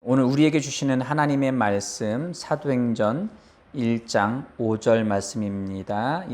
오늘 우리에게 주시는 하나님의 말씀 사도행전 1장 5절 말씀입니다.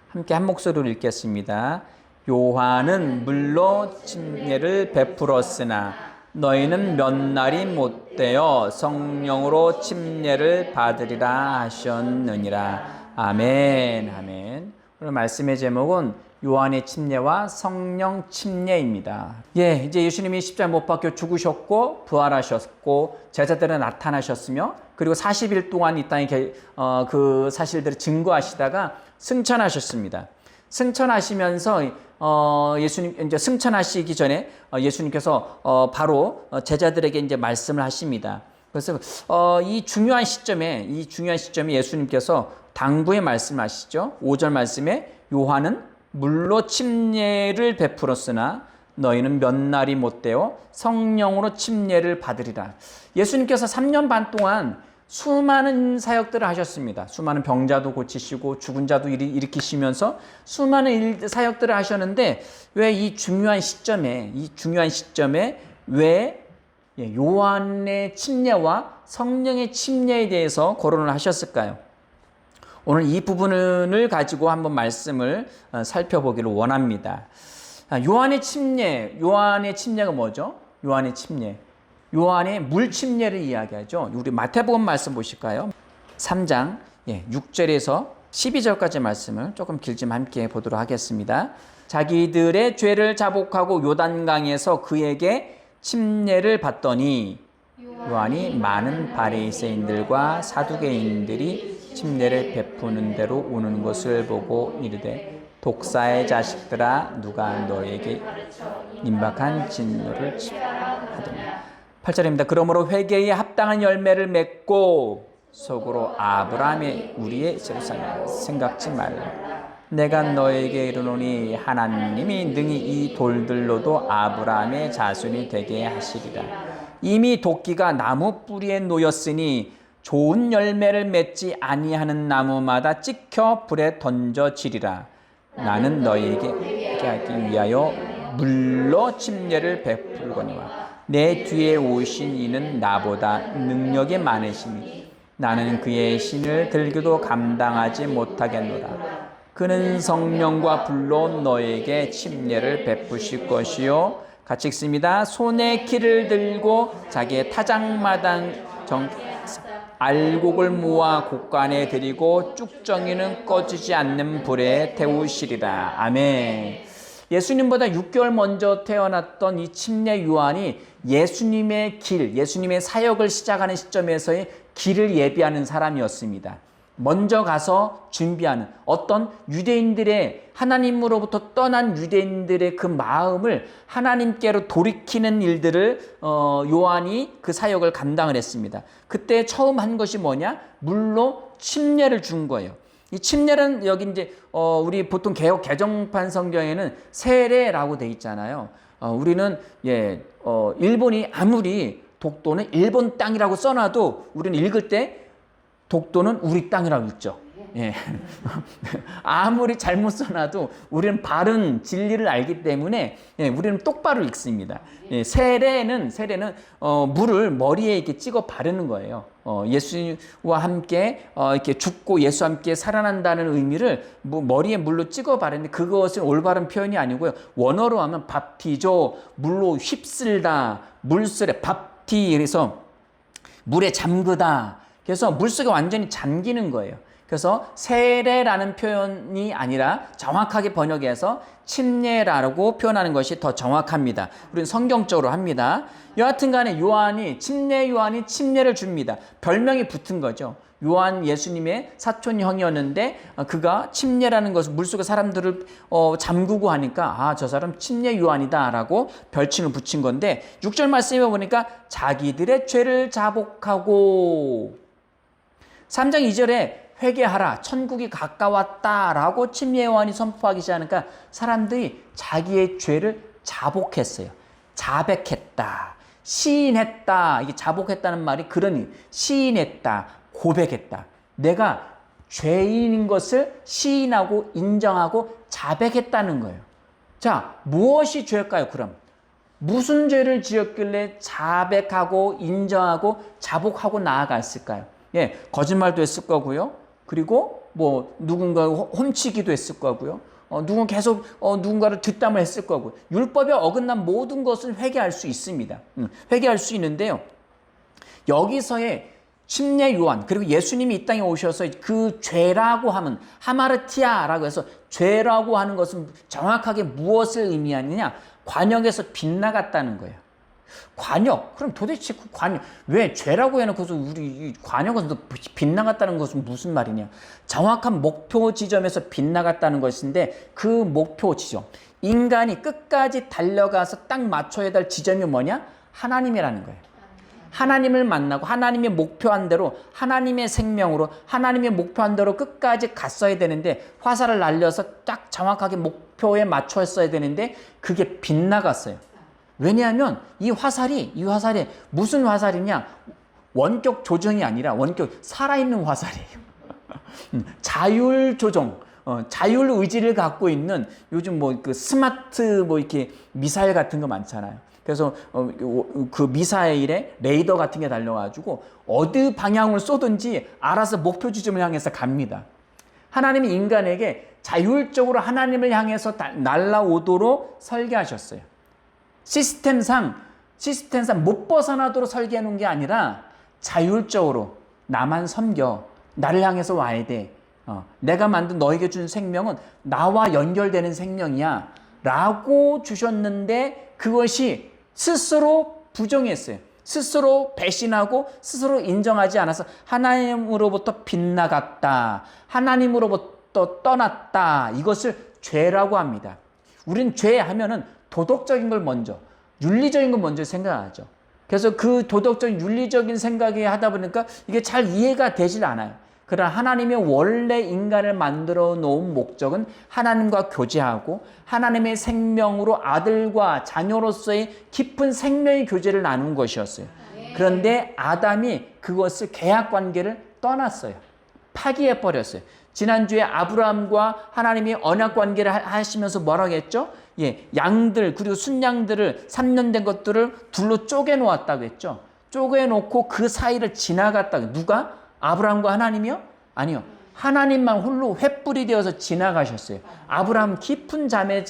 함께 한 목소리로 읽겠습니다. 요한은 물로 침례를 베풀었으나 너희는 몇 날이 못되어 성령으로 침례를 받으리라 하셨느니라. 아멘. 아멘. 오늘 말씀의 제목은 요한의 침례와 성령 침례입니다. 이제 예수님이 십자가에 못 박혀 죽으셨고 부활하셨고 제자들은 나타나셨으며 그리고 40일 동안 이 땅에 그 사실들을 증거하시다가 승천하셨습니다. 승천하시면서 예수님 이제 승천하시기 전에 예수님께서 바로 제자들에게 이제 말씀을 하십니다. 그래서 이 중요한 시점에 예수님께서 당부의 말씀하시죠. 5절 말씀에 요한은 물로 침례를 베풀었으나 너희는 몇 날이 못되어 성령으로 침례를 받으리라. 예수님께서 3년 반 동안 수많은 사역들을 하셨습니다. 수많은 병자도 고치시고 죽은 자도 일으키시면서 수많은 사역들을 하셨는데 왜 이 중요한 시점에 왜 요한의 침례와 성령의 침례에 대해서 거론을 하셨을까요? 오늘 이 부분을 가지고 한번 말씀을 살펴보기를 원합니다. 요한의 침례가 뭐죠? 요한의 물 침례를 이야기하죠. 우리 마태복음 말씀 보실까요? 3장 6절에서 12절까지 말씀을 조금 길지만 함께 보도록 하겠습니다. 자기들의 죄를 자복하고 요단강에서 그에게 침례를 받더니 요한이 많은 바리새인들과 사두개인들이 침례를 베푸는 대로 오는 것을 보고 이르되 독사의 자식들아 누가 너에게 임박한 진노를 하더니 8절입니다. 그러므로 회개에 합당한 열매를 맺고 속으로 아브라함의 우리의 제사를 생각지 말라. 내가 너에게 이르노니 하나님이 능히 이 돌들로도 아브라함의 자손이 되게 하시리라. 이미 도끼가 나무 뿌리에 놓였으니 좋은 열매를 맺지 아니하는 나무마다 찍혀 불에 던져지리라. 나는 너희에게 하기 위하여 물로 침례를 베풀거니와 내 뒤에 오신 이는 나보다 능력이 많으시니 나는 그의 신을 들기도 감당하지 못하겠노라. 그는 성령과 불로 너에게 침례를 베푸실 것이요 같이 읽습니다. 손에 키를 들고 자기의 타작마당 알곡을 모아 곳간에 들이고 쭉정이는 꺼지지 않는 불에 태우시리라. 아멘. 예수님보다 6개월 먼저 태어났던 이 침례 요한이 예수님의 사역을 시작하는 시점에서의 길을 예비하는 사람이었습니다. 먼저 가서 준비하는 어떤 유대인들의 하나님으로부터 떠난 유대인들의 그 마음을 하나님께로 돌이키는 일들을 요한이 그 사역을 감당을 했습니다. 그때 처음 한 것이 뭐냐? 물로 침례를 준 거예요. 이 침례는 여기 이제 우리 보통 개역 개정판 성경에는 세례라고 돼 있잖아요. 우리는 일본이 아무리 독도는 일본 땅이라고 써놔도 우리는 읽을 때 독도는 우리 땅이라고 읽죠. 아무리 잘못 써놔도 우리는 바른 진리를 알기 때문에 우리는 똑바로 읽습니다. 세례는 물을 머리에 이렇게 찍어 바르는 거예요. 예수와 함께 이렇게 죽고 예수와 함께 살아난다는 의미를 머리에 물로 찍어 바르는데 그것은 올바른 표현이 아니고요. 원어로 하면 밥티죠. 물로 휩쓸다, 물쓰레, 밥티 그래서 물에 잠그다. 그래서 물속에 완전히 잠기는 거예요. 그래서 세례라는 표현이 아니라 정확하게 번역해서 침례라고 표현하는 것이 더 정확합니다. 우리는 성경적으로 합니다. 여하튼 간에 침례 요한이 침례를 줍니다. 별명이 붙은 거죠. 요한 예수님의 사촌 형이었는데 그가 침례라는 것을 물속에 사람들을 잠그고 하니까 저 사람 침례 요한이다 라고 별칭을 붙인 건데 6절 말씀에 보니까 자기들의 죄를 자복하고 3장 2절에 회개하라 천국이 가까웠다라고 침례 요한이 선포하기 시작하니까 사람들이 자기의 죄를 자복했어요. 자백했다. 시인했다. 이게 자복했다는 말이 그러니 시인했다. 고백했다. 내가 죄인인 것을 시인하고 인정하고 자백했다는 거예요. 자, 무엇이 죄일까요? 그럼 무슨 죄를 지었길래 자백하고 인정하고 자복하고 나아갔을까요? 예, 거짓말도 했을 거고요. 그리고 뭐 누군가 훔치기도 했을 거고요. 누군 계속 누군가를 뒷담을 했을 거고. 율법에 어긋난 모든 것을 회개할 수 있습니다. 회개할 수 있는데요. 여기서의 침례 요한 그리고 예수님이 이 땅에 오셔서 그 죄라고 하면 하마르티아라고 해서 죄라고 하는 것은 정확하게 무엇을 의미하느냐? 관역에서 빗나갔다는 거예요. 관역. 그럼 도대체 그 관역 왜 죄라고 해놓고서 우리 관역에서 빗나갔다는 것은 무슨 말이냐? 정확한 목표 지점에서 빗나갔다는 것인데 그 목표 지점 인간이 끝까지 달려가서 딱 맞춰야 될 지점이 뭐냐? 하나님이라는 거예요. 하나님을 만나고 하나님의 목표한 대로 하나님의 생명으로 하나님의 목표한 대로 끝까지 갔어야 되는데 화살을 날려서 딱 정확하게 목표에 맞췄어야 되는데 그게 빗나갔어요. 왜냐하면 이 화살이 무슨 화살이냐? 원격 조정이 아니라 원격 살아있는 화살이에요. 자율 조종, 자율 의지를 갖고 있는 요즘 뭐 그 스마트 뭐 이렇게 미사일 같은 거 많잖아요. 그래서 그 미사일에 레이더 같은 게 달려가지고 어디 방향을 쏘든지 알아서 목표 지점을 향해서 갑니다. 하나님이 인간에게 자율적으로 하나님을 향해서 날아오도록 설계하셨어요. 시스템상 못 벗어나도록 설계해 놓은 게 아니라 자율적으로 나만 섬겨. 나를 향해서 와야 돼. 내가 만든 너에게 준 생명은 나와 연결되는 생명이야. 라고 주셨는데 그것이 스스로 부정했어요. 스스로 배신하고 스스로 인정하지 않아서 하나님으로부터 빗나갔다. 하나님으로부터 떠났다. 이것을 죄라고 합니다. 우린 죄 하면은 도덕적인 걸 먼저, 윤리적인 걸 먼저 생각하죠. 그래서 그 도덕적인 윤리적인 생각이 하다 보니까 이게 잘 이해가 되질 않아요. 그러나 하나님의 원래 인간을 만들어 놓은 목적은 하나님과 교제하고 하나님의 생명으로 아들과 자녀로서의 깊은 생명의 교제를 나눈 것이었어요. 그런데 아담이 그것을 계약 관계를 떠났어요. 파기해 버렸어요. 지난주에 아브라함과 하나님이 언약 관계를 하시면서 뭐라고 했죠? 예, 양들 그리고 순양들을 3년 된 것들을 둘로 쪼개 놓았다고 했죠. 쪼개 놓고 그 사이를 지나갔다고. 누가? 아브라함과 하나님이요? 아니요. 하나님만 홀로 횃불이 되어서 지나가셨어요. 아브라함 깊은 잠에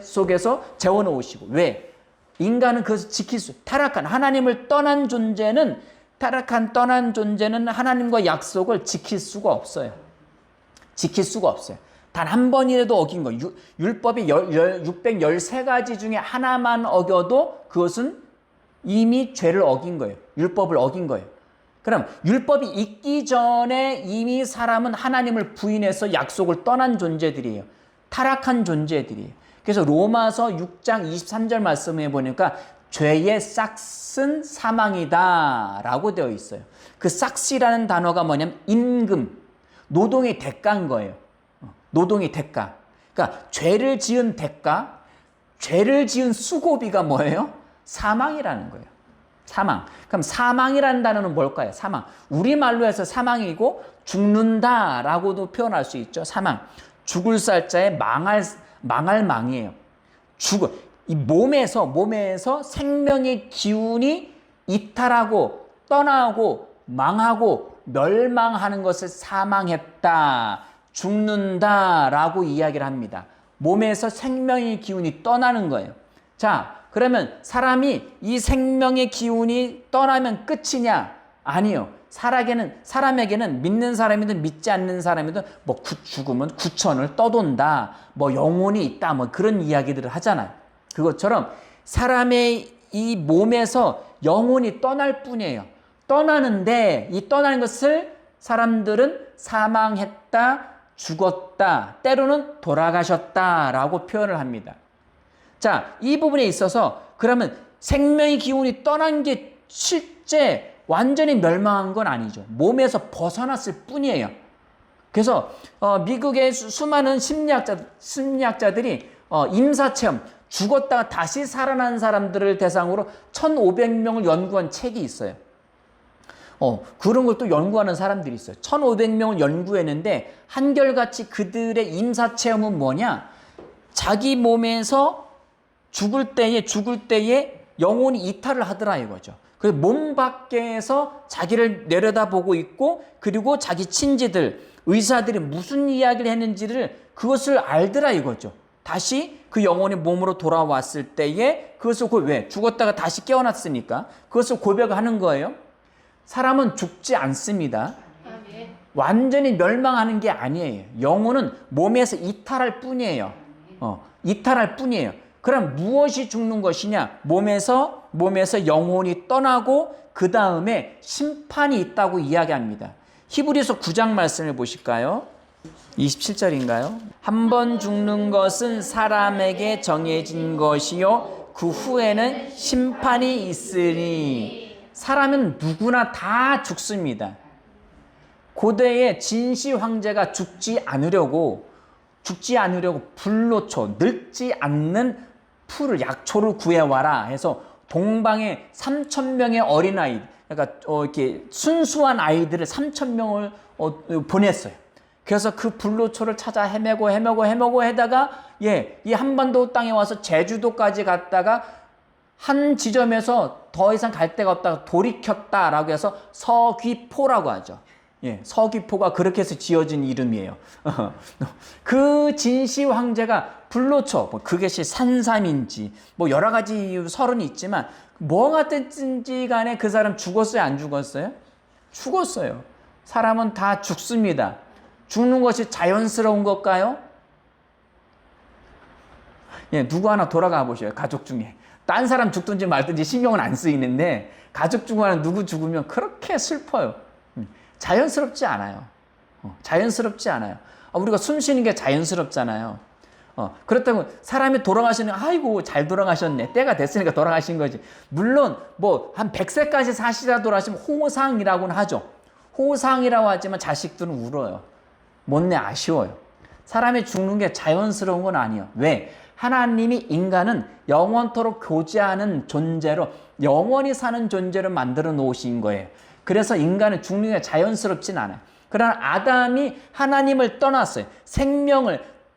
속에서 재워놓으시고. 왜? 인간은 그것을 지킬 수, 타락한 하나님을 떠난 존재는 하나님과 약속을 지킬 수가 없어요. 지킬 수가 없어요. 단 한 번이라도 어긴 거. 율법이 613가지 중에 하나만 어겨도 그것은 이미 죄를 어긴 거예요. 율법을 어긴 거예요. 그럼 율법이 있기 전에 이미 사람은 하나님을 부인해서 약속을 떠난 존재들이에요. 타락한 존재들이에요. 그래서 로마서 6장 23절 말씀에 보니까 죄의 싹은 사망이다 라고 되어 있어요. 그 싹이라는 단어가 뭐냐면 임금, 노동의 대가인 거예요. 노동의 대가. 그러니까 죄를 지은 대가, 죄를 지은 수고비가 뭐예요? 사망이라는 거예요. 사망. 그럼 사망이라는 단어는 뭘까요? 사망. 우리말로 해서 사망이고 죽는다라고도 표현할 수 있죠. 사망. 죽을 살자에 망할 망이에요. 이 몸에서 생명의 기운이 이탈하고 떠나고 망하고 멸망하는 것을 사망했다. 죽는다라고 이야기를 합니다. 몸에서 생명의 기운이 떠나는 거예요. 자, 그러면 사람이 이 생명의 기운이 떠나면 끝이냐? 아니요. 사람에게는 믿는 사람이든 믿지 않는 사람이든 뭐 죽으면 구천을 떠돈다. 뭐 영혼이 있다. 뭐 그런 이야기들을 하잖아요. 그것처럼 사람의 이 몸에서 영혼이 떠날 뿐이에요. 떠나는데 이 떠나는 것을 사람들은 사망했다, 죽었다, 때로는 돌아가셨다라고 표현을 합니다. 자, 이 부분에 있어서 그러면 생명의 기운이 떠난 게 실제 완전히 멸망한 건 아니죠. 몸에서 벗어났을 뿐이에요. 그래서 미국의 수많은 심리학자들이 임사체험, 죽었다가 다시 살아난 사람들을 대상으로 1,500명을 연구한 책이 있어요. 그런 걸 또 연구하는 사람들이 있어요. 1,500명을 연구했는데 한결같이 그들의 임사체험은 뭐냐? 자기 몸에서 죽을 때에 영혼이 이탈을 하더라 이거죠. 그래서 몸 밖에서 자기를 내려다보고 있고, 그리고 자기 친지들, 의사들이 무슨 이야기를 했는지를 그것을 알더라 이거죠. 다시 그 영혼이 몸으로 돌아왔을 때에 그것을 왜? 죽었다가 다시 깨어났으니까 그것을 고백하는 거예요. 사람은 죽지 않습니다. 완전히 멸망하는 게 아니에요. 영혼은 몸에서 이탈할 뿐이에요. 이탈할 뿐이에요. 그럼 무엇이 죽는 것이냐? 몸에서 영혼이 떠나고 그 다음에 심판이 있다고 이야기합니다. 히브리서 9장 말씀을 보실까요? 27절인가요? 한 번 죽는 것은 사람에게 정해진 것이요 그 후에는 심판이 있으니. 사람은 누구나 다 죽습니다. 고대의 진시 황제가 죽지 않으려고 불로초, 늙지 않는 풀을, 약초를 구해와라 해서 동방에 3,000명의 어린아이, 그러니까 이렇게 순수한 아이들을 3,000명을 보냈어요. 그래서 그 불로초를 찾아 헤매고 하다가 이 한반도 땅에 와서 제주도까지 갔다가 한 지점에서 더 이상 갈 데가 없다가 돌이켰다라고 해서 서귀포라고 하죠. 서귀포가 그렇게 해서 지어진 이름이에요. 그 진시 황제가 불로초, 그것이 산삼인지 여러 가지 이유 설은 있지만 뭐가 됐든지 간에 그 사람 죽었어요, 안 죽었어요? 죽었어요. 사람은 다 죽습니다. 죽는 것이 자연스러운 걸까요? 누구 하나 돌아가 보셔요. 가족 중에. 딴 사람 죽든지 말든지 신경은 안 쓰이는데 가족 중 하나 누구 죽으면 그렇게 슬퍼요. 자연스럽지 않아요. 자연스럽지 않아요. 우리가 숨 쉬는 게 자연스럽잖아요. 그렇다고 사람이 돌아가시는, 아이고 잘 돌아가셨네, 때가 됐으니까 돌아가신 거지. 물론 한 100세까지 사시다 돌아가시면 호상이라고는 하죠. 호상이라고 하지만 자식들은 울어요. 못내 아쉬워요. 사람이 죽는 게 자연스러운 건 아니에요. 왜? 하나님이 인간은 영원토록 교제하는 존재로, 영원히 사는 존재로 만들어 놓으신 거예요. 그래서 인간은 죽는 게 자연스럽진 않아요. 그러나 아담이 하나님을 떠났어요.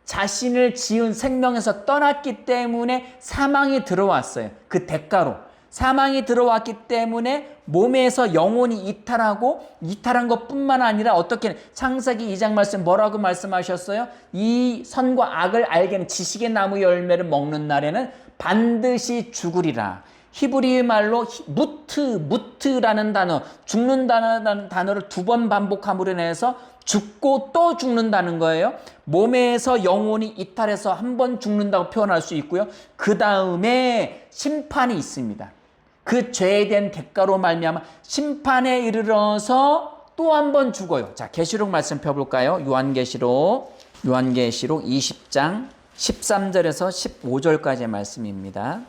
자신을 지은 생명에서 떠났기 때문에 사망이 들어왔어요. 그 대가로. 사망이 들어왔기 때문에 몸에서 영혼이 이탈한 것뿐만 아니라 어떻게, 창세기 2장 말씀 뭐라고 말씀하셨어요? 이 선과 악을 알게는 지식의 나무 열매를 먹는 날에는 반드시 죽으리라. 히브리 말로 무트라는 단어, 죽는다는 단어를 2번 반복함으로 인해서 죽고 또 죽는다는 거예요. 몸에서 영혼이 이탈해서 한 번 죽는다고 표현할 수 있고요. 그 다음에 심판이 있습니다. 그 죄에 대한 대가로 말미암아 심판에 이르러서 또 한 번 죽어요. 자, 계시록 말씀 펴볼까요? 요한계시록 20장 13절에서 15절까지의 말씀입니다.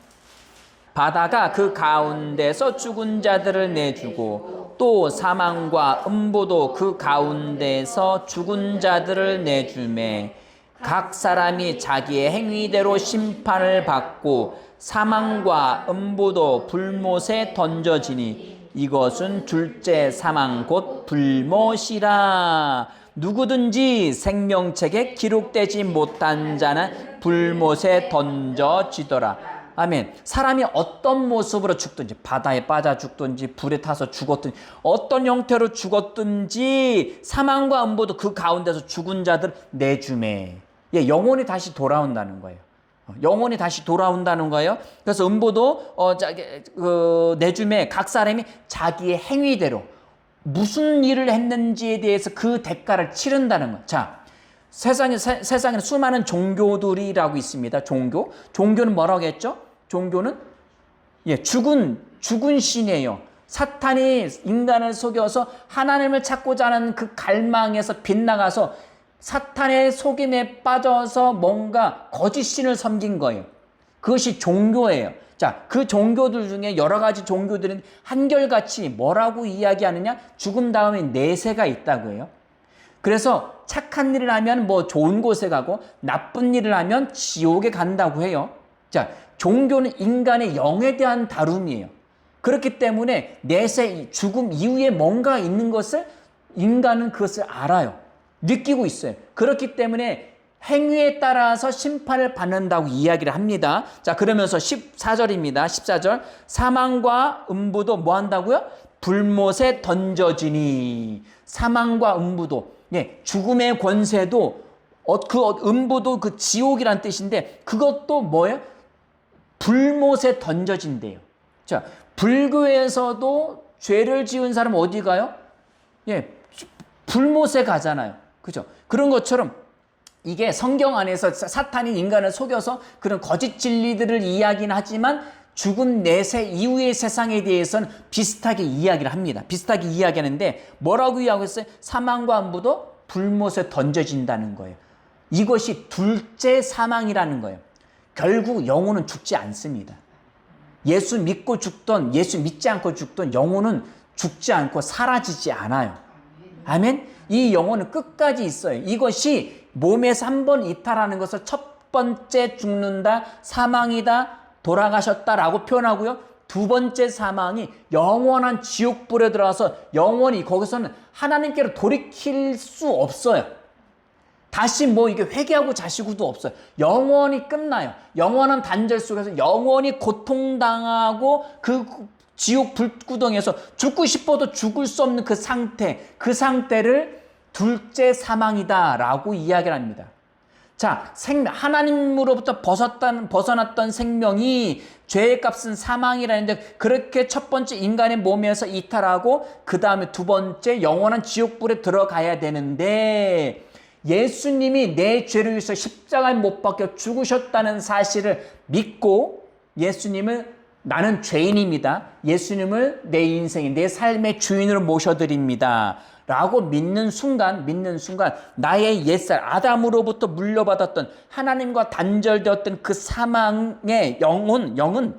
바다가 그 가운데서 죽은 자들을 내주고 또 사망과 음부도 그 가운데서 죽은 자들을 내주매 각 사람이 자기의 행위대로 심판을 받고 사망과 음부도 불못에 던져지니 이것은 둘째 사망 곧 불못이라. 누구든지 생명책에 기록되지 못한 자는 불못에 던져지더라. 아멘. 사람이 어떤 모습으로 죽든지, 바다에 빠져 죽든지 불에 타서 죽었든지 어떤 형태로 죽었든지 사망과 음부도 그 가운데서 죽은 자들 내주매. 영혼이 다시 돌아온다는 거예요. 영혼이 다시 돌아온다는 거예요. 그래서 음부도 내주매 각 사람이 자기의 행위대로 무슨 일을 했는지에 대해서 그 대가를 치른다는 거예요. 자, 세상에 수많은 종교들이라고 있습니다. 종교는 뭐라고 했죠? 종교는 죽은 신이에요. 사탄이 인간을 속여서 하나님을 찾고자 하는 그 갈망에서 빗나가서 사탄의 속임에 빠져서 뭔가 거짓 신을 섬긴 거예요. 그것이 종교예요. 자, 그 종교들 중에 여러 가지 종교들은 한결같이 뭐라고 이야기하느냐? 죽음 다음에 내세가 있다고 해요. 그래서 착한 일을 하면 좋은 곳에 가고 나쁜 일을 하면 지옥에 간다고 해요. 자, 종교는 인간의 영에 대한 다룸이에요. 그렇기 때문에 내세, 죽음 이후에 뭔가 있는 것을 인간은 그것을 알아요. 느끼고 있어요. 그렇기 때문에 행위에 따라서 심판을 받는다고 이야기를 합니다. 자, 그러면서 14절입니다. 14절. 사망과 음부도 뭐 한다고요? 불못에 던져지니. 사망과 음부도, 예, 죽음의 권세도, 그 음부도 그 지옥이란 뜻인데, 그것도 뭐예요? 불못에 던져진대요. 자, 불교에서도 죄를 지은 사람 어디 가요? 예, 불못에 가잖아요. 그죠? 그런 것처럼 이게 성경 안에서 사탄이 인간을 속여서 그런 거짓 진리들을 이야기는 하지만 죽은 내세 이후의 세상에 대해서는 비슷하게 이야기를 합니다. 비슷하게 이야기하는데 뭐라고 이야기했어요? 사망과 음부도 불못에 던져진다는 거예요. 이것이 둘째 사망이라는 거예요. 결국 영혼은 죽지 않습니다. 예수 믿고 죽던, 예수 믿지 않고 죽던 영혼은 죽지 않고 사라지지 않아요. 아멘? 이 영혼은 끝까지 있어요. 이것이 몸에서 한 번 이탈하는 것을 첫 번째 죽는다, 사망이다, 돌아가셨다라고 표현하고요. 두 번째 사망이 영원한 지옥불에 들어가서 영원히 거기서는 하나님께로 돌이킬 수 없어요. 다시 뭐 이게 회개하고 자시고도 없어요. 영원히 끝나요. 영원한 단절 속에서 영원히 고통당하고 그 지옥 불구덩이에서 죽고 싶어도 죽을 수 없는 그 상태를 둘째 사망이다라고 이야기를 합니다. 자, 하나님으로부터 벗어났던 생명이 죄의 값은 사망이라는데 그렇게 첫 번째 인간의 몸에서 이탈하고 그 다음에 두 번째 영원한 지옥불에 들어가야 되는데 예수님이 내 죄를 위해서 십자가에 못 박혀 죽으셨다는 사실을 믿고 예수님을 나는 죄인입니다. 예수님을 내 인생의 내 삶의 주인으로 모셔드립니다. 라고 믿는 순간 나의 옛살 아담으로부터 물려받았던 하나님과 단절되었던 그 사망의 영은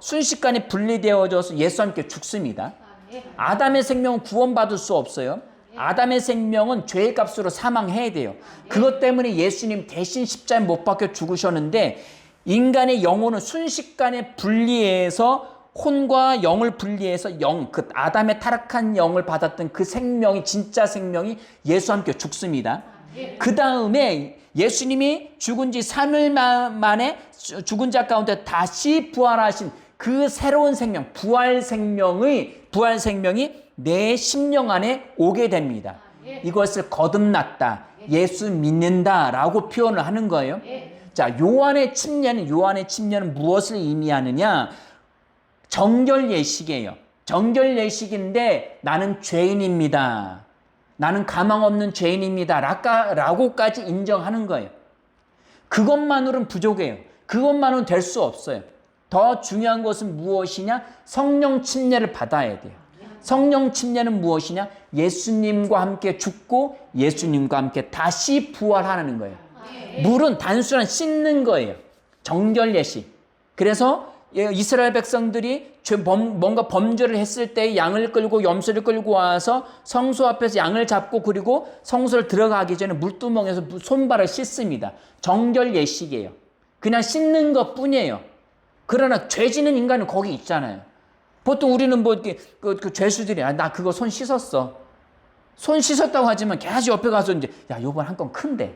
순식간에 분리되어져서 예수와 함께 죽습니다. 아담의 생명은 구원받을 수 없어요. 아담의 생명은 죄의 값으로 사망해야 돼요. 그것 때문에 예수님 대신 십자가에 못 박혀 죽으셨는데 인간의 영혼은 순식간에 분리해서 혼과 영을 분리해서 그 아담의 타락한 영을 받았던 그 생명이 진짜 생명이 예수와 함께 죽습니다. 그 다음에 예수님이 죽은 지 3일 만에 죽은 자 가운데 다시 부활하신 그 새로운 생명, 부활 생명이 내 심령 안에 오게 됩니다. 이것을 거듭났다, 예수 믿는다라고 표현을 하는 거예요. 자, 요한의 침례는 무엇을 의미하느냐? 정결 예식이에요. 정결 예식인데 나는 죄인입니다. 나는 가망 없는 죄인입니다. 라고까지 인정하는 거예요. 그것만으로는 부족해요. 그것만으로는 될 수 없어요. 더 중요한 것은 무엇이냐? 성령 침례를 받아야 돼요. 성령 침례는 무엇이냐? 예수님과 함께 죽고 예수님과 함께 다시 부활하는 거예요. 물은 단순한 씻는 거예요. 정결 예식. 그래서 이스라엘 백성들이 뭔가 범죄를 했을 때 양을 끌고 염소를 끌고 와서 성소 앞에서 양을 잡고 그리고 성소를 들어가기 전에 물두멍에서 손발을 씻습니다. 정결 예식이에요. 그냥 씻는 것 뿐이에요. 그러나 죄 지는 인간은 거기 있잖아요. 보통 우리는 뭐 이렇게 그 죄수들이 나 그거 손 씻었어. 손 씻었다고 하지만 계속 옆에 가서 이제 야, 요번 한 건 큰데.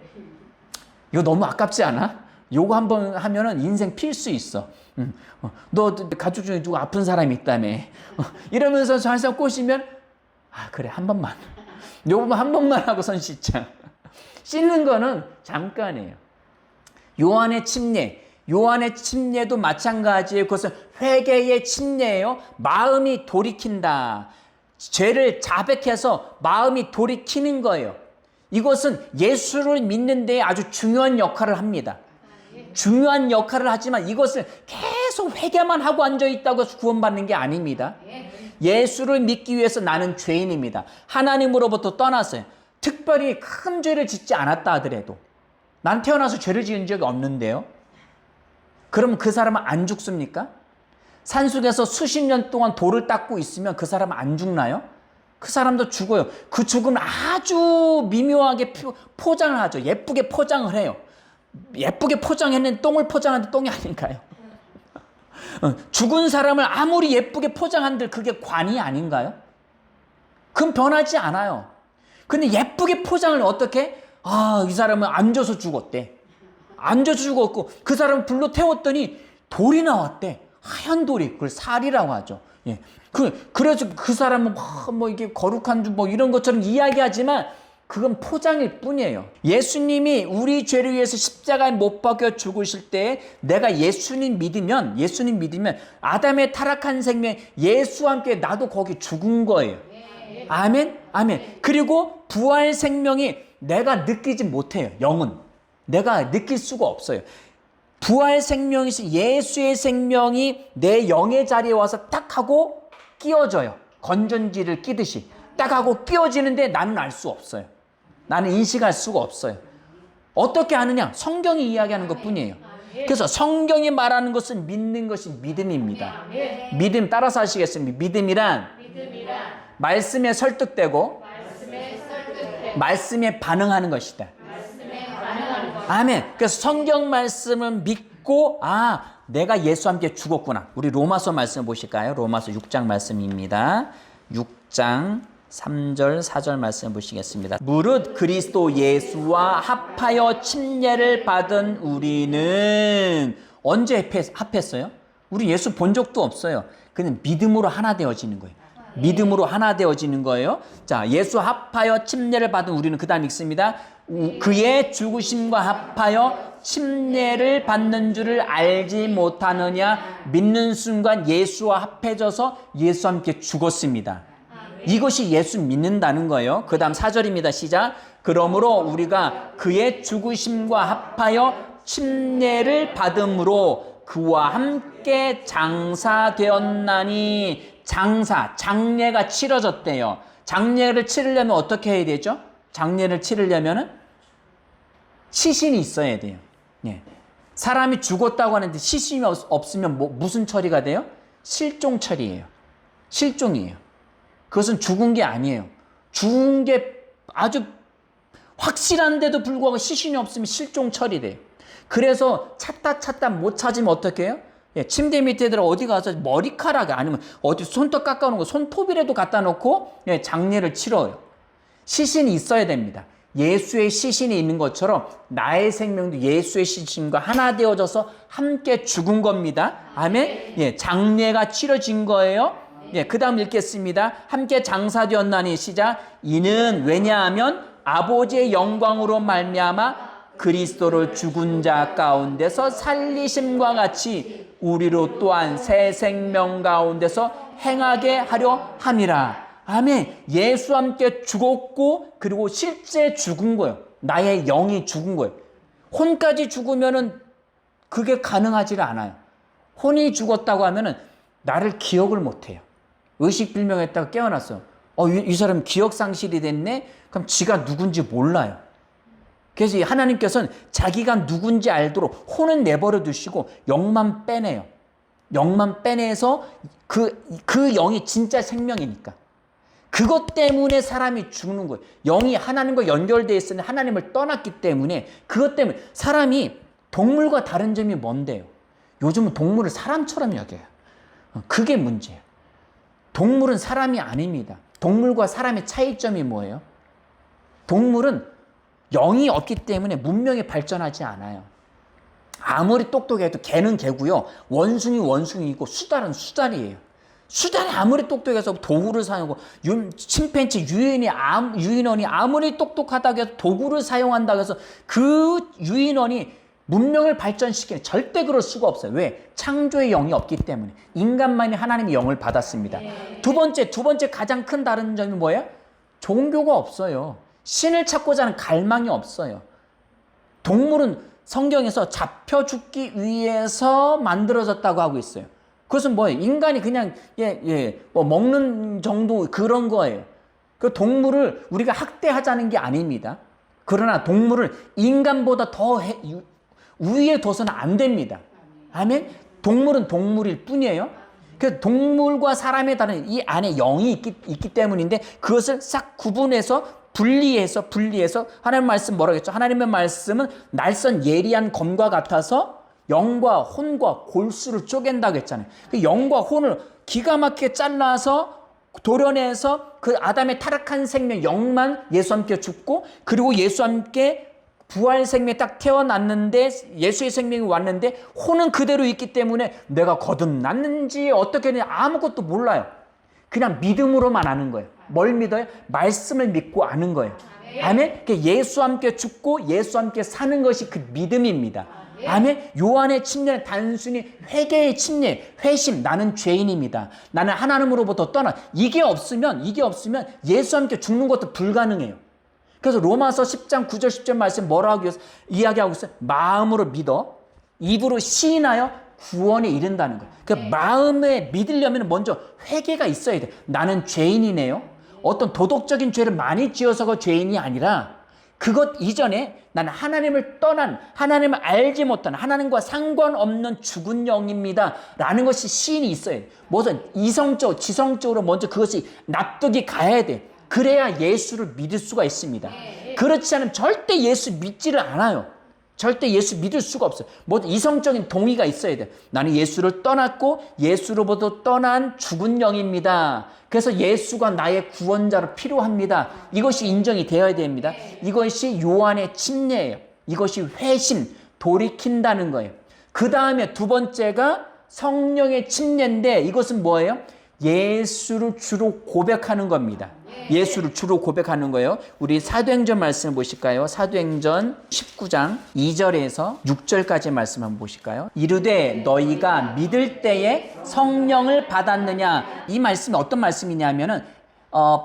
이거 너무 아깝지 않아? 요거 한번 하면은 인생 필 수 있어. 너 가족 중에 누구 아픈 사람이 있다며. 이러면서 저 한 사람 꼬시면 그래 한 번만. 요거 한 번만 하고 손 씻자. 씻는 거는 잠깐이에요. 요한의 침례도 마찬가지예요. 그것은 회개의 침례예요. 마음이 돌이킨다. 죄를 자백해서 마음이 돌이키는 거예요. 이것은 예수를 믿는 데 아주 중요한 역할을 합니다. 중요한 역할을 하지만 이것을 계속 회개만 하고 앉아있다고 해서 구원받는 게 아닙니다. 예수를 믿기 위해서 나는 죄인입니다. 하나님으로부터 떠났어요. 특별히 큰 죄를 짓지 않았다 하더라도 난 태어나서 죄를 지은 적이 없는데요. 그럼 그 사람은 안 죽습니까? 산속에서 수십 년 동안 돌을 닦고 있으면 그 사람은 안 죽나요? 그 사람도 죽어요. 그 죽음을 아주 미묘하게 포장을 하죠. 예쁘게 포장을 해요. 예쁘게 포장했는데 똥을 포장하는데 똥이 아닌가요? 죽은 사람을 아무리 예쁘게 포장한들 그게 관이 아닌가요? 그건 변하지 않아요. 근데 예쁘게 포장을 어떻게? 이 사람은 앉아서 죽었대. 앉아서 죽었고 그 사람을 불러 태웠더니 돌이 나왔대. 하얀 돌이. 그걸 살이라고 하죠. 예. 그래서 그 사람은 뭐 이게 거룩한 뭐 이런 것처럼 이야기하지만 그건 포장일 뿐이에요. 예수님이 우리 죄를 위해서 십자가에 못 박혀 죽으실 때 내가 예수님 믿으면 아담의 타락한 생명 예수와 함께 나도 거기 죽은 거예요. 아멘? 아멘. 그리고 부활 생명이 내가 느끼지 못해요. 영은. 내가 느낄 수가 없어요. 부활 생명이신 예수의 생명이 내 영의 자리에 와서 딱 하고 끼워져요. 건전지를 끼듯이. 딱 하고 끼워지는데 나는 알 수 없어요. 나는 인식할 수가 없어요. 어떻게 아느냐? 성경이 이야기하는 것 뿐이에요. 그래서 성경이 말하는 것은 믿는 것이 믿음입니다. 믿음 따라서 하시겠습니다. 믿음이란 말씀에 설득되고 말씀에 반응하는 것이다. 아멘. 그래서 성경 말씀을 믿고 내가 예수와 함께 죽었구나. 우리 로마서 말씀 보실까요? 로마서 6장 말씀입니다. 6장 3절 4절 말씀 보시겠습니다. 무릇 그리스도 예수와 합하여 침례를 받은 우리는 언제 합했어요? 우리 예수 본 적도 없어요. 그냥 믿음으로 하나 되어지는 거예요. 믿음으로 하나 되어지는 거예요. 자, 예수 합하여 침례를 받은 우리는 그 다음 읽습니다. 그의 죽으심과 합하여 침례를 받는 줄을 알지 못하느냐. 믿는 순간 예수와 합해져서 예수와 함께 죽었습니다. 이것이 예수 믿는다는 거예요. 그 다음 4절입니다. 시작. 그러므로 우리가 그의 죽으심과 합하여 침례를 받음으로 그와 함께 장사되었나니. 장례가 치러졌대요. 장례를 치르려면 어떻게 해야 되죠? 장례를 치르려면은 시신이 있어야 돼요. 예. 사람이 죽었다고 하는데 시신이 없으면 무슨 처리가 돼요? 실종 처리예요. 실종이에요. 그것은 죽은 게 아니에요. 죽은 게 아주 확실한데도 불구하고 시신이 없으면 실종 처리돼요. 그래서 찾다 못 찾으면 어떻게 해요? 예, 침대 밑에 들어 어디 가서 머리카락 아니면 어디 손톱 깎아놓은 거 손톱이라도 갖다 놓고 장례를 치러요. 시신이 있어야 됩니다. 예수의 시신이 있는 것처럼 나의 생명도 예수의 시신과 하나 되어져서 함께 죽은 겁니다. 아멘. 예, 장례가 치러진 거예요. 예, 그 다음 읽겠습니다. 함께 장사되었나니. 시작. 이는 왜냐하면 아버지의 영광으로 말미암아 그리스도를 죽은 자 가운데서 살리심과 같이 우리로 또한 새 생명 가운데서 행하게 하려 함이라. 아멘. 예수와 함께 죽었고 그리고 실제 죽은 거예요. 나의 영이 죽은 거예요. 혼까지 죽으면은 그게 가능하지 않아요. 혼이 죽었다고 하면은 나를 기억을 못 해요. 의식불명했다가 깨어났어요. 이 사람 기억상실이 됐네? 그럼 지가 누군지 몰라요. 그래서 하나님께서는 자기가 누군지 알도록 혼은 내버려 두시고 영만 빼내요. 영만 빼내서 그 영이 진짜 생명이니까. 그것 때문에 사람이 죽는 거예요. 영이 하나님과 연결되어 있었는데 하나님을 떠났기 때문에 그것 때문에 사람이 동물과 다른 점이 뭔데요? 요즘은 동물을 사람처럼 여겨요. 그게 문제예요. 동물은 사람이 아닙니다. 동물과 사람의 차이점이 뭐예요? 동물은 영이 없기 때문에 문명이 발전하지 않아요. 아무리 똑똑해도 개는 개고요. 원숭이 원숭이고 수달은 수달이에요. 수달이 아무리 똑똑해서 도구를 사용하고 침팬지 유인원이 아무리 똑똑하다고 해서 도구를 사용한다고 해서 그 유인원이 문명을 발전시키는 절대 그럴 수가 없어요. 왜? 창조의 영이 없기 때문에. 인간만이 하나님의 영을 받았습니다. 두 번째 가장 큰 다른 점이 뭐예요? 종교가 없어요. 신을 찾고자 하는 갈망이 없어요. 동물은 성경에서 잡혀 죽기 위해서 만들어졌다고 하고 있어요. 그것은 뭐예요? 인간이 그냥 뭐 먹는 정도 그런 거예요. 그 동물을 우리가 학대하자는 게 아닙니다. 그러나 동물을 인간보다 더 우위에 둬서는 안 됩니다. 아멘? 동물은 동물일 뿐이에요. 그 동물과 사람의 다른 이 안에 영이 있기 때문인데 그것을 싹 구분해서 분리해서 하나님의 말씀 뭐라고 했죠? 하나님의 말씀은 날선 예리한 검과 같아서 영과 혼과 골수를 쪼갠다고 했잖아요. 그 영과 혼을 기가 막히게 잘라서 도련해서 그 아담의 타락한 생명 영만 예수와 함께 죽고, 그리고 예수와 함께 부활 생명이 딱 태어났는데, 예수의 생명이 왔는데 혼은 그대로 있기 때문에 내가 거듭났는지 어떻게 했는지 아무것도 몰라요. 그냥 믿음으로만 아는 거예요. 뭘 믿어요? 말씀을 믿고 아는 거예요. 아멘. 예수와 함께 죽고 예수와 함께 사는 것이 그 믿음입니다. 아멘. 요한의 침례는 단순히 회개의 침례, 회심, 나는 죄인입니다, 나는 하나님으로부터 떠나, 이게 없으면 예수와 함께 죽는 것도 불가능해요. 그래서 로마서 10장 9절 10절 말씀 뭐라고 이야기하고 있어요? 마음으로 믿어 입으로 시인하여 구원에 이른다는 거예요. 그 마음에 믿으려면 먼저 회개가 있어야 돼. 나는 죄인이네요. 어떤 도덕적인 죄를 많이 지어서가 죄인이 아니라 그것 이전에 나는 하나님을 떠난, 하나님을 알지 못한, 하나님과 상관없는 죽은 영입니다 라는 것이 시인이 있어야 돼. 무슨 이성적, 지성적으로 먼저 그것이 납득이 가야 돼. 그래야 예수를 믿을 수가 있습니다. 그렇지 않으면 절대 예수 믿지를 않아요. 절대 예수 믿을 수가 없어요. 뭐 이성적인 동의가 있어야 돼. 나는 예수를 떠났고 예수로부터 떠난 죽은 영입니다. 그래서 예수가 나의 구원자로 필요합니다. 이것이 인정이 되어야 됩니다. 이것이 요한의 침례예요. 이것이 회심, 돌이킨다는 거예요. 그 다음에 두 번째가 성령의 침례인데, 이것은 뭐예요? 예수를 주로 고백하는 겁니다. 예수를 주로 고백하는 거예요. 우리 사도행전 말씀을 보실까요? 사도행전 19장 2절에서 6절까지 말씀 한번 보실까요? 이르되 너희가 믿을 때에 성령을 받았느냐. 이 말씀이 어떤 말씀이냐면은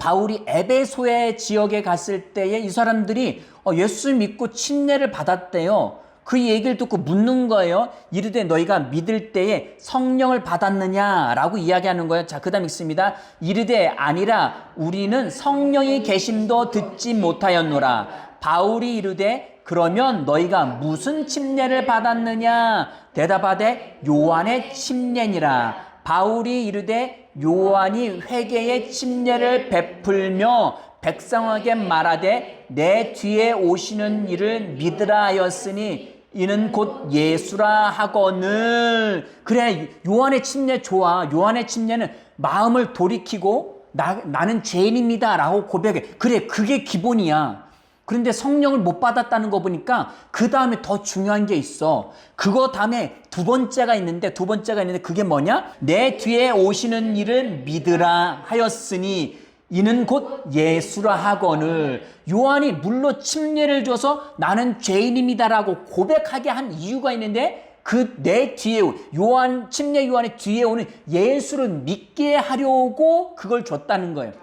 바울이 에베소의 지역에 갔을 때에 이 사람들이 예수 믿고 침례를 받았대요. 그 얘기를 듣고 묻는 거예요. 이르되 너희가 믿을 때에 성령을 받았느냐라고 이야기하는 거예요. 자, 그 다음 읽습니다. 이르되 아니라 우리는 성령이 계심도 듣지 못하였노라. 바울이 이르되 그러면 너희가 무슨 침례를 받았느냐? 대답하되 요한의 침례니라. 바울이 이르되 요한이 회개의 침례를 베풀며 백성에게 말하되 내 뒤에 오시는 이를 믿으라 하였으니 이는 곧 예수라 하거늘. 그래, 요한의 침례 좋아. 요한의 침례는 마음을 돌이키고 나는 죄인입니다 라고 고백해. 그래, 그게 기본이야. 그런데 성령을 못 받았다는 거 보니까 그 다음에 더 중요한 게 있어. 그거 다음에 두 번째가 있는데 그게 뭐냐? 내 뒤에 오시는 이를 믿으라 하였으니 이는 곧 예수라 하거늘. 요한이 물로 침례를 줘서 나는 죄인입니다라고 고백하게 한 이유가 있는데, 그 내 뒤에 침례 요한의 뒤에 오는 예수를 믿게 하려고 그걸 줬다는 거예요.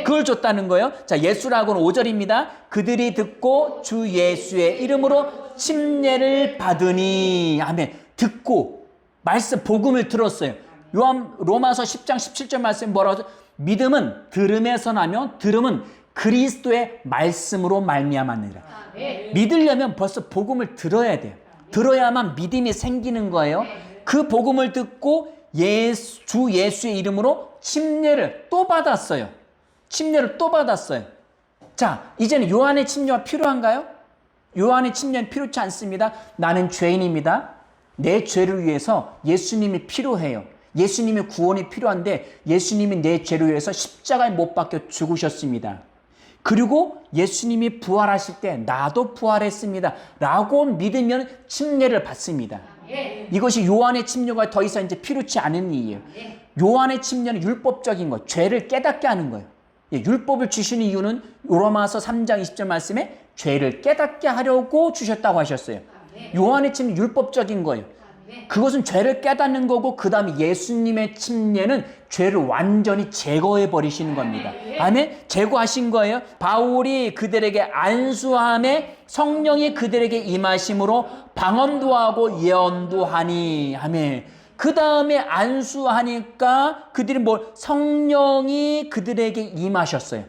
그걸 줬다는 거예요. 자, 예수라고는 5절입니다. 그들이 듣고 주 예수의 이름으로 침례를 받으니. 아멘. 듣고 말씀 복음을 들었어요. 로마서 10장 17절 말씀 뭐라고 하죠? 믿음은 들음에서 나며 들음은 그리스도의 말씀으로 말미암았느니라. 믿으려면 벌써 복음을 들어야 돼요. 들어야만 믿음이 생기는 거예요. 그 복음을 듣고 주 예수의 이름으로 침례를 또 받았어요. 자, 이제는 요한의 침례가 필요한가요? 요한의 침례는 필요치 않습니다. 나는 죄인입니다. 내 죄를 위해서 예수님이 필요해요. 예수님의 구원이 필요한데 예수님이 내 죄를 위해서 십자가에 못 박혀 죽으셨습니다. 그리고 예수님이 부활하실 때 나도 부활했습니다 라고 믿으면 침례를 받습니다. 이것이 요한의 침례가 더 이상 이제 필요치 않은 일이에요. 요한의 침례는 율법적인 것, 죄를 깨닫게 하는 거예요. 율법을 주신 이유는 로마서 3장 20절 말씀에 죄를 깨닫게 하려고 주셨다고 하셨어요. 요한의 침례는 율법적인 거예요. 그것은 죄를 깨닫는 거고, 그 다음에 예수님의 침례는 죄를 완전히 제거해 버리시는 겁니다. 아멘. 제거하신 거예요. 바울이 그들에게 안수함에 성령이 그들에게 임하심으로 방언도 하고 예언도 하니. 아멘. 그 다음에 안수하니까 그들이 성령이 그들에게 임하셨어요.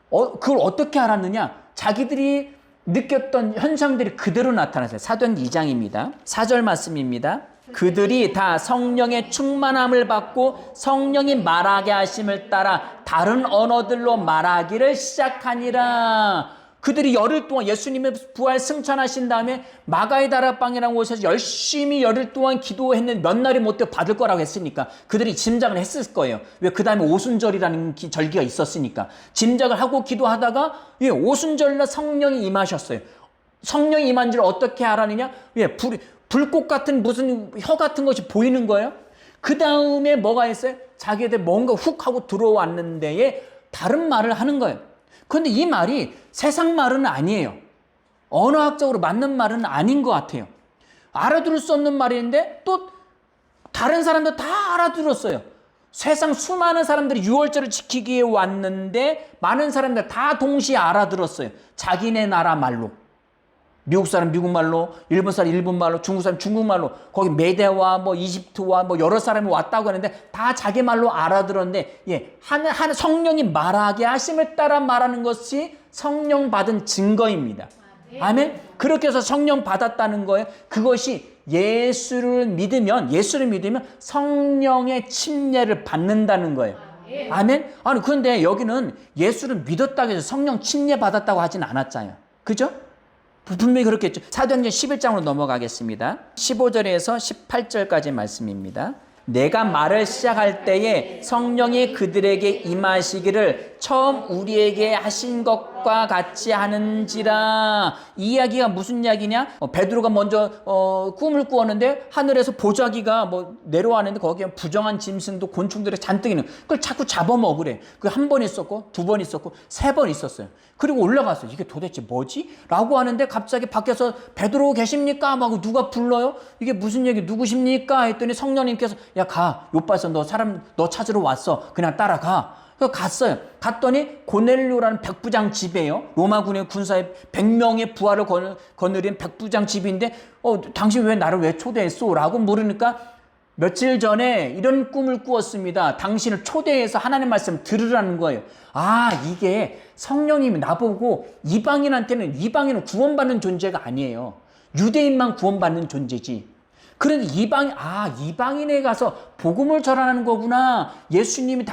그걸 어떻게 알았느냐? 자기들이 느꼈던 현상들이 그대로 나타났어요. 사도행전 2장입니다. 4절 말씀입니다. 그들이 다 성령의 충만함을 받고 성령이 말하게 하심을 따라 다른 언어들로 말하기를 시작하니라. 그들이 열흘 동안 예수님의 부활 승천하신 다음에 마가의 다락방이라는 곳에서 열심히 열흘 동안 기도했는데 몇 날이 못 되어 받을 거라고 했으니까 그들이 짐작을 했을 거예요. 왜? 그 다음에 오순절이라는 절기가 있었으니까 짐작을 하고 기도하다가 오순절날 성령이 임하셨어요. 성령이 임한 줄 어떻게 알았느냐? 불꽃 같은 무슨 혀 같은 것이 보이는 거예요. 그 다음에 뭐가 했어요? 자기들 뭔가 훅 하고 들어왔는데에 다른 말을 하는 거예요. 그런데 이 말이 세상 말은 아니에요. 언어학적으로 맞는 말은 아닌 것 같아요. 알아들을 수 없는 말인데 또 다른 사람들 다 알아들었어요. 세상 수많은 사람들이 유월절을 지키기 위해 왔는데 많은 사람들 다 동시에 알아들었어요. 자기네 나라 말로. 미국 사람 미국 말로, 일본 사람 일본 말로, 중국 사람 중국 말로, 거기 메대와 뭐 이집트와 뭐 여러 사람이 왔다고 하는데 다 자기 말로 알아들었는데, 한 성령이 말하게 하심에 따라 말하는 것이 성령 받은 증거입니다. 아멘. 그렇게 해서 성령 받았다는 거예요. 그것이 예수를 믿으면 성령의 침례를 받는다는 거예요. 아멘. 아니 그런데 여기는 예수를 믿었다고 해서 성령 침례 받았다고 하진 않았잖아요. 그죠? 분명히 그렇겠죠. 사도행전 11장으로 넘어가겠습니다. 15절에서 18절까지 말씀입니다. 내가 말을 시작할 때에 성령이 그들에게 임하시기를 처음 우리에게 하신 것과 같이 하는지라. 이 이야기가 무슨 이야기냐? 베드로가 먼저 꿈을 꾸었는데 하늘에서 보자기가 내려왔는데 거기에 부정한 짐승도 곤충들이 잔뜩 있는 그걸 자꾸 잡아먹으래. 그 한 번 있었고 두 번 있었고 세 번 있었어요. 그리고 올라갔어요. 이게 도대체 뭐지? 라고 하는데 갑자기 밖에서 베드로 계십니까? 막 누가 불러요? 이게 무슨 얘기 누구십니까? 했더니 성령님께서 야 가. 요빠에서 너 찾으러 왔어. 그냥 따라가. 그래서 갔어요. 갔더니 고넬료라는 백부장 집이에요. 로마군의 군사의 100명의 부하를 거느린 백부장 집인데 당신 나를 왜 초대했어? 라고 물으니까 며칠 전에 이런 꿈을 꾸었습니다. 당신을 초대해서 하나님 말씀 들으라는 거예요. 아, 이게 성령님이 나보고 이방인은 구원받는 존재가 아니에요. 유대인만 구원받는 존재지. 그런데 이방인에 가서 복음을 전하는 거구나. 예수님이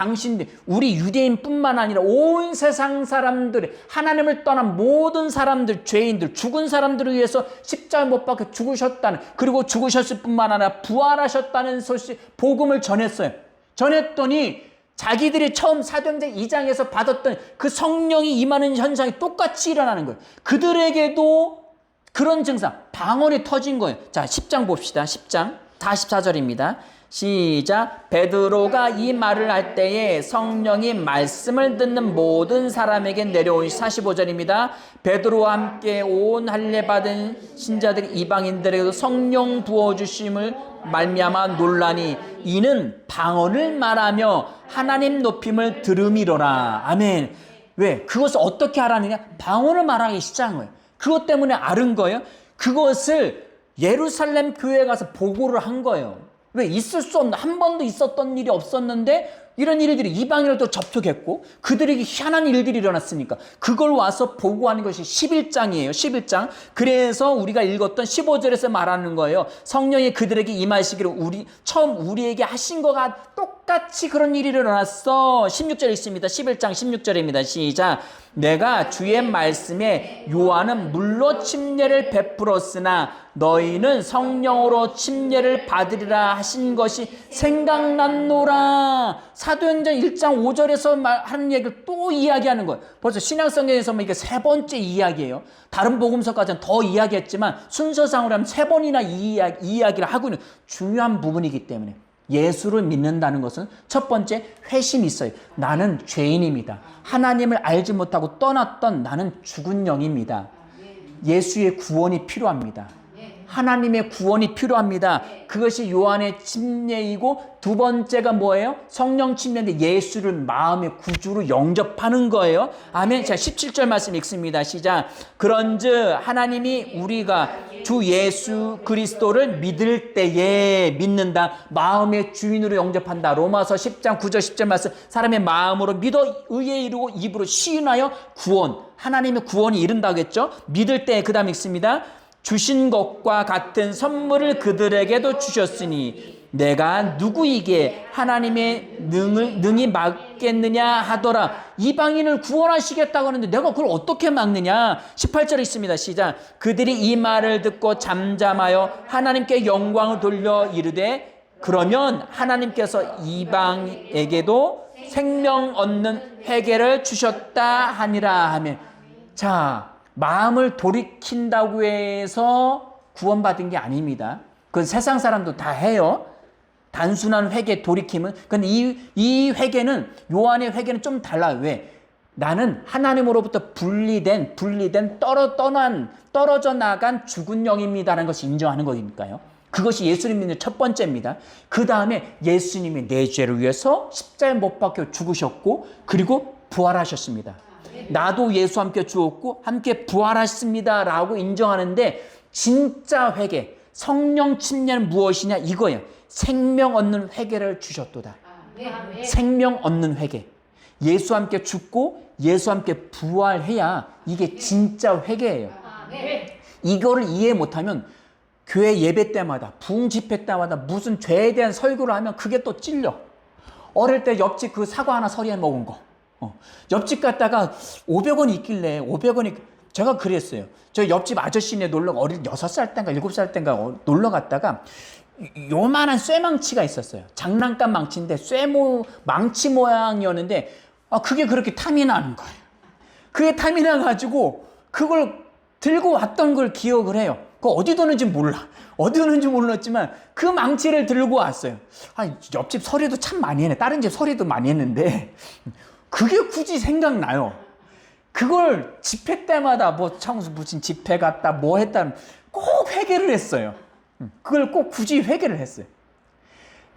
우리 유대인뿐만 아니라 온 세상 사람들, 하나님을 떠난 모든 사람들, 죄인들, 죽은 사람들을 위해서 십자가에 못 박혀 죽으셨다는, 그리고 죽으셨을 뿐만 아니라 부활하셨다는 소식, 복음을 전했어요. 전했더니 자기들이 처음 사도행전 2장에서 받았던 그 성령이 임하는 현상이 똑같이 일어나는 거예요. 그들에게도 그런 증상, 방언이 터진 거예요. 자, 10장 봅시다. 10장 44절입니다. 시작. 베드로가 이 말을 할 때에 성령이 말씀을 듣는 모든 사람에게 내려온 45절입니다. 베드로와 함께 온 할례 받은 신자들이 이방인들에게도 성령 부어주심을 말미암아 놀라니 이는 방언을 말하며 하나님 높임을 들음이로라. 아멘. 왜? 그것을 어떻게 알았느냐? 방언을 말하기 시작한 거예요. 그것 때문에 알은 거예요. 그것을 예루살렘 교회에 가서 보고를 한 거예요. 왜? 있을 수 없는, 한 번도 있었던 일이 없었는데 이런 일들이 이방인들도 접촉했고 그들에게 희한한 일들이 일어났으니까 그걸 와서 보고하는 것이 11장이에요. 11장. 그래서 우리가 읽었던 15절에서 말하는 거예요. 성령이 그들에게 임하시기를 처음 우리에게 하신 거가 똑같이 그런 일이 일어났어. 16절 있습니다. 11장 16절입니다. 시작. 내가 주의 말씀에 요한은 물로 침례를 베풀었으나 너희는 성령으로 침례를 받으리라 하신 것이 생각났노라. 사도행전 1장 5절에서 하는 얘기를 또 이야기하는 거예요. 벌써 신약성경에서 이게 세 번째 이야기예요. 다른 복음서까지는 더 이야기했지만 순서상으로 하면 세 번이나 이 이야기를 하고 있는 중요한 부분이기 때문에 예수를 믿는다는 것은 첫 번째 회심이 있어요. 나는 죄인입니다. 하나님을 알지 못하고 떠났던 나는 죽은 영입니다. 예수의 구원이 필요합니다. 하나님의 구원이 필요합니다. 그것이 요한의 침례이고 두 번째가 뭐예요? 성령 침례인데 예수를 마음의 구주로 영접하는 거예요. 아멘. 자, 17절 말씀 읽습니다. 시작. 그런즉 하나님이 우리가 주 예수 그리스도를 믿을 때에 믿는다. 마음의 주인으로 영접한다. 로마서 10장 9절 10절 말씀. 사람의 마음으로 믿어 의에 이르고 입으로 시인하여 구원. 하나님의 구원이 이른다고 했죠. 믿을 때 그 다음 읽습니다. 주신 것과 같은 선물을 그들에게도 주셨으니 내가 누구에게 하나님의 능히 막겠느냐 하더라. 이방인을 구원하시겠다고 하는데 내가 그걸 어떻게 막느냐. 18절에 있습니다. 시작. 그들이 이 말을 듣고 잠잠하여 하나님께 영광을 돌려 이르되 그러면 하나님께서 이방에게도 생명 얻는 회개를 주셨다 하니라 하면, 자, 마음을 돌이킨다고 해서 구원받은 게 아닙니다. 그건 세상 사람도 다 해요. 단순한 회개, 돌이킴은. 근데 이 회개는, 요한의 회개는 좀 달라요. 왜? 나는 하나님으로부터 분리된 떨어져 나간 죽은 영입니다라는 것을 인정하는 거니까요. 그것이 예수님 믿는 첫 번째입니다. 그 다음에 예수님이 내 죄를 위해서 십자가에 못 박혀 죽으셨고, 그리고 부활하셨습니다. 나도 예수와 함께 죽었고 함께 부활하셨습니다 라고 인정하는데, 진짜 회개, 성령 침례는 무엇이냐 이거예요. 생명 얻는 회개를 주셨도다. 생명 얻는 회개. 예수와 함께 죽고 예수와 함께 부활해야 이게 진짜 회개예요. 이거를 이해 못하면 교회 예배 때마다, 부흥 집회 때마다 무슨 죄에 대한 설교를 하면 그게 또 찔려. 어릴 때 옆집 그 사과 하나 서리에 먹은 거, 옆집 갔다가 500원 있길래 500원이, 제가 그랬어요. 저 옆집 아저씨네 놀러, 어릴 6살 땐가 7살 땐가 놀러 갔다가 요만한 쇠망치가 있었어요. 장난감 망치인데 망치 모양이었는데, 그게 그렇게 탐이 나는 거예요. 그게 탐이 나가지고 그걸 들고 왔던 걸 기억을 해요. 그거 어디 뒀는지 몰라. 어디 뒀는지 몰랐지만 그 망치를 들고 왔어요. 옆집 서리도 참 많이 했네. 다른 집 서리도 많이 했는데 그게 굳이 생각나요. 그걸 집회 때마다 무슨 집회 갔다 뭐 했다 꼭 회개를 했어요. 그걸 꼭 굳이 회개를 했어요.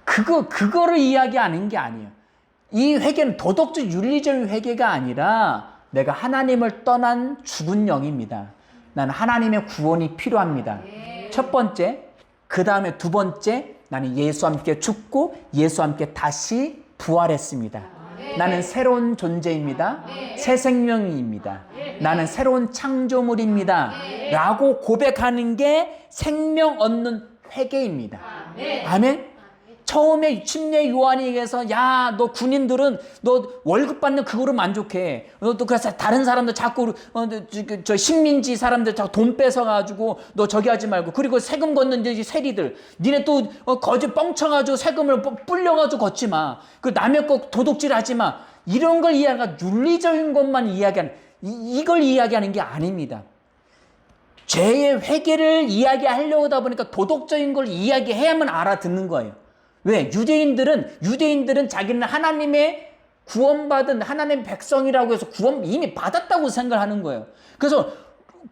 그거를 이야기하는 게 아니에요. 이 회개는 도덕적 윤리적 회개가 아니라 내가 하나님을 떠난 죽은 영입니다. 나는 하나님의 구원이 필요합니다. 첫 번째, 그 다음에 두 번째, 나는 예수와 함께 죽고 예수와 함께 다시 부활했습니다. 나는 새로운 존재입니다. 새 생명입니다. 나는 새로운 창조물입니다. 라고 고백하는 게 생명 얻는 회개입니다. 아멘. 처음에 침례 요한에게서, 야, 너 군인들은 너 월급 받는 그거로 만족해. 너 그래서 다른 사람들 자꾸 저 식민지 사람들 자꾸 돈 뺏어가지고 너 저기 하지 말고, 그리고 세금 걷는 세리들, 니네 또 거짓 뻥쳐가지고 세금을 불려가지고 걷지 마. 그 남의 거 도둑질하지 마. 이런 걸 이야기하는, 윤리적인 것만 이야기하는, 이걸 이야기하는 게 아닙니다. 죄의 회개를 이야기하려고 하다 보니까 도덕적인 걸 이야기해야만 알아듣는 거예요. 왜? 유대인들은 자기는 하나님의 구원받은 하나님의 백성이라고 해서 구원 이미 받았다고 생각하는 거예요. 그래서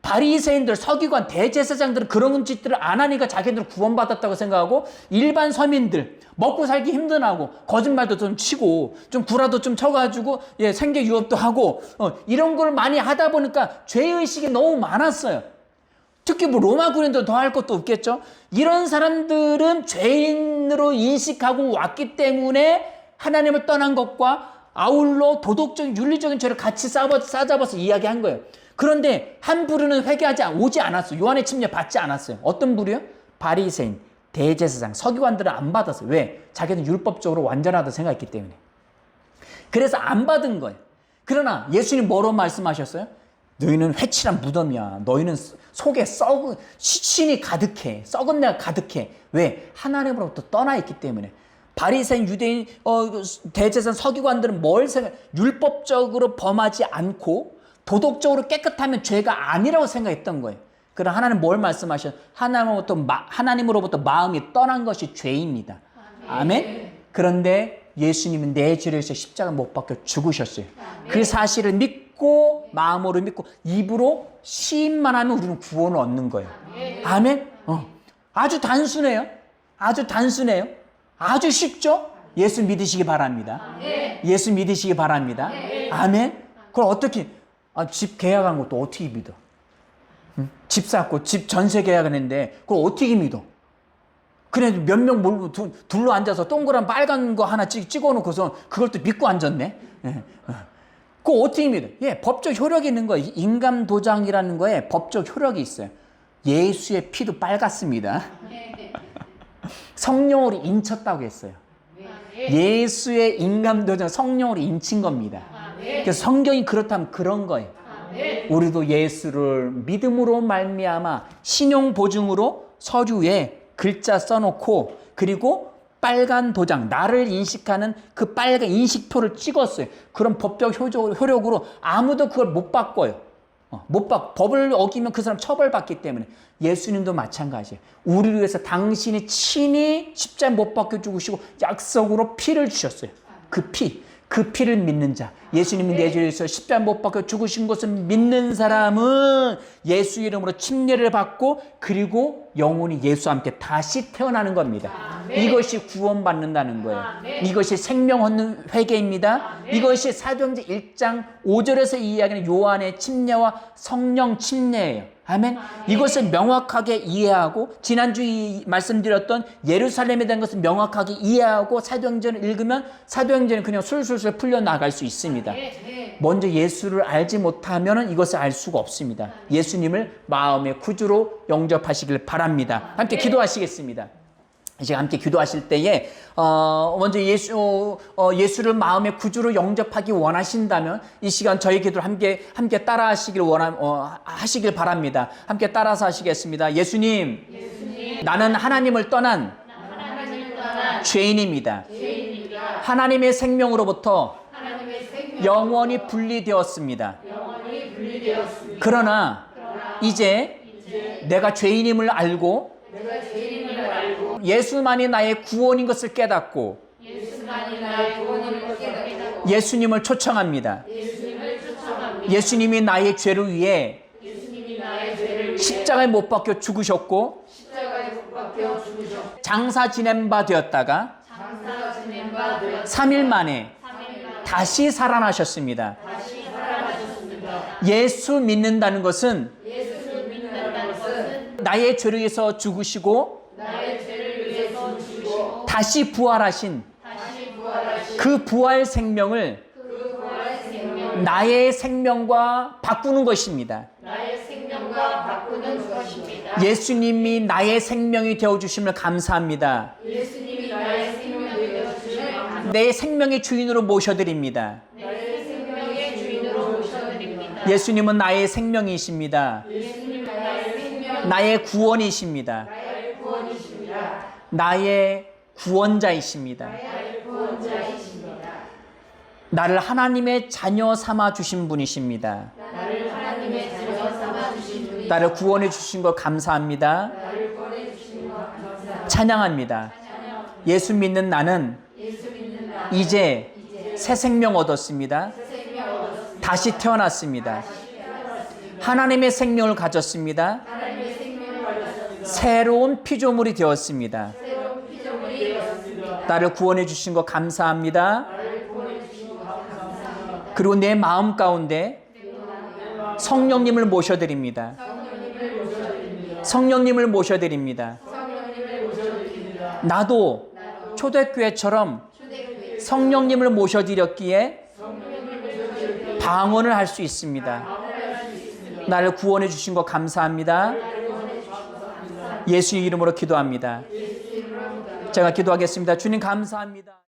바리새인들, 서기관, 대제사장들은 그런 짓들을 안 하니까 자기들은 구원받았다고 생각하고, 일반 서민들, 먹고 살기 힘든하고 거짓말도 좀 치고 좀 구라도 좀 쳐가지고 생계 유업도 하고 이런 걸 많이 하다 보니까 죄의식이 너무 많았어요. 특히 로마 군인도 더 할 것도 없겠죠. 이런 사람들은 죄인으로 인식하고 왔기 때문에 하나님을 떠난 것과 아울러 도덕적인 윤리적인 죄를 같이 싸잡아서 이야기한 거예요. 그런데 한 부류는 오지 않았어요. 요한의 침례 받지 않았어요. 어떤 부류요? 바리새인, 대제사장, 서기관들은 안 받았어요. 왜? 자기는 율법적으로 완전하다고 생각했기 때문에. 그래서 안 받은 거예요. 그러나 예수님 뭐로 말씀하셨어요? 너희는 회칠한 무덤이야. 너희는 속에 신이 가득해. 썩은 내가 가득해. 왜? 하나님으로부터 떠나 있기 때문에. 바리새인, 유대인, 대제사장, 서기관들은 뭘 생각? 율법적으로 범하지 않고 도덕적으로 깨끗하면 죄가 아니라고 생각했던 거예요. 그러나 하나님 뭘 말씀하셔요? 하나님으로부터 마음이 떠난 것이 죄입니다. 아멘? 그런데 예수님은 내 죄를 위해서 십자가 못 박혀 죽으셨어요. 그 사실을 믿고, 마음으로 믿고, 입으로 시인만 하면 우리는 구원을 얻는 거예요. 아멘? 아주 단순해요. 아주 쉽죠? 예수 믿으시기 바랍니다. 예수 믿으시기 바랍니다. 아멘? 그걸 어떻게, 집 계약한 것도 어떻게 믿어? 집 샀고, 집 전세 계약했는데, 그걸 어떻게 믿어? 그래, 몇 명 몰고 둘러 앉아서 동그란 빨간 거 하나 찍어놓고서 그걸 또 믿고 앉았네? 그거 어떻게 믿어? 법적 효력이 있는 거예요. 인감 도장이라는 거에 법적 효력이 있어요. 예수의 피도 빨갛습니다. 성령으로 인쳤다고 했어요. 예수의 인간도전 성령으로 인친 겁니다. 그래서 성경이 그렇다면 그런 거예요. 우리도 예수를 믿음으로 말미암아 신용 보증으로 서류에 글자 써놓고 그리고 빨간 도장, 나를 인식하는 그 빨간 인식표를 찍었어요. 그런 법적 효력으로 아무도 그걸 못 바꿔요. 법을 어기면 그 사람 처벌받기 때문에. 예수님도 마찬가지예요. 우리를 위해서 당신이 친히 십자가에 못 박혀 죽으시고 약속으로 피를 주셨어요. 그 피를 믿는 자, 예수님이 내 죄를 위해서 십자가에 못 박혀 죽으신 것을 믿는 사람은 예수 이름으로 침례를 받고 그리고 영혼이 예수와 함께 다시 태어나는 겁니다. 이것이 구원받는다는 거예요. 이것이 생명 얻는 회개입니다. 이것이 사도행전 1장 5절에서 이야기하는 요한의 침례와 성령 침례예요. 아멘. 이것을 명확하게 이해하고 지난주에 말씀드렸던 예루살렘에 대한 것을 명확하게 이해하고 사도행전을 읽으면 사도행전이 그냥 술술술 풀려나갈 수 있습니다. 먼저 예수를 알지 못하면 이것을 알 수가 없습니다. 예수님을 마음의 구주로 영접하시길 바랍니다. 함께 기도하시겠습니다. 이제 함께 기도하실 때에 먼저 예수를 마음의 구주로 영접하기 원하신다면 이 시간 저희 기도를 함께 따라하시길 하시길 바랍니다. 함께 따라서 하시겠습니다. 예수님, 나는 하나님을 떠난 죄인입니다. 하나님의 생명으로부터 영원히 분리되었습니다. 그러나 이제 내가 죄인임을 알고 예수만이 나의 구원인 것을 깨닫고 예수님을 초청합니다. 예수님이 나의 죄를 위해 십자가에 못 박혀 죽으셨고 장사 지낸 바 되었다가 3일 만에 다시 살아나셨습니다. 예수 믿는다는 것은 나의 죄를 위해서 죽으시고 다시 부활하신 그 부활 생명을 나의 생명과 바꾸는 것입니다. 예수님이 나의 생명이 되어주심을 감사합니다. 내 생명의 주인으로 모셔드립니다. 예수님은 나의 생명이십니다. 나의 구원이십니다. 나의 구원자이십니다. 나를 하나님의 자녀 삼아 주신 분이십니다. 나를 구원해 주신 것 감사합니다. 찬양합니다. 예수 믿는 나는 이제 새 생명 얻었습니다. 다시 태어났습니다. 하나님의 생명을 가졌습니다. 새로운 피조물이 되었습니다. 나를 구원해 주신 것 감사합니다. 그리고 내 마음 가운데 성령님을 모셔드립니다. 성령님을 모셔드립니다. 나도 초대교회처럼 성령님을 모셔드렸기에 방언을 할 수 있습니다. 나를 구원해 주신 것 감사합니다. 예수의 이름으로 기도합니다. 제가 기도하겠습니다. 주님 감사합니다.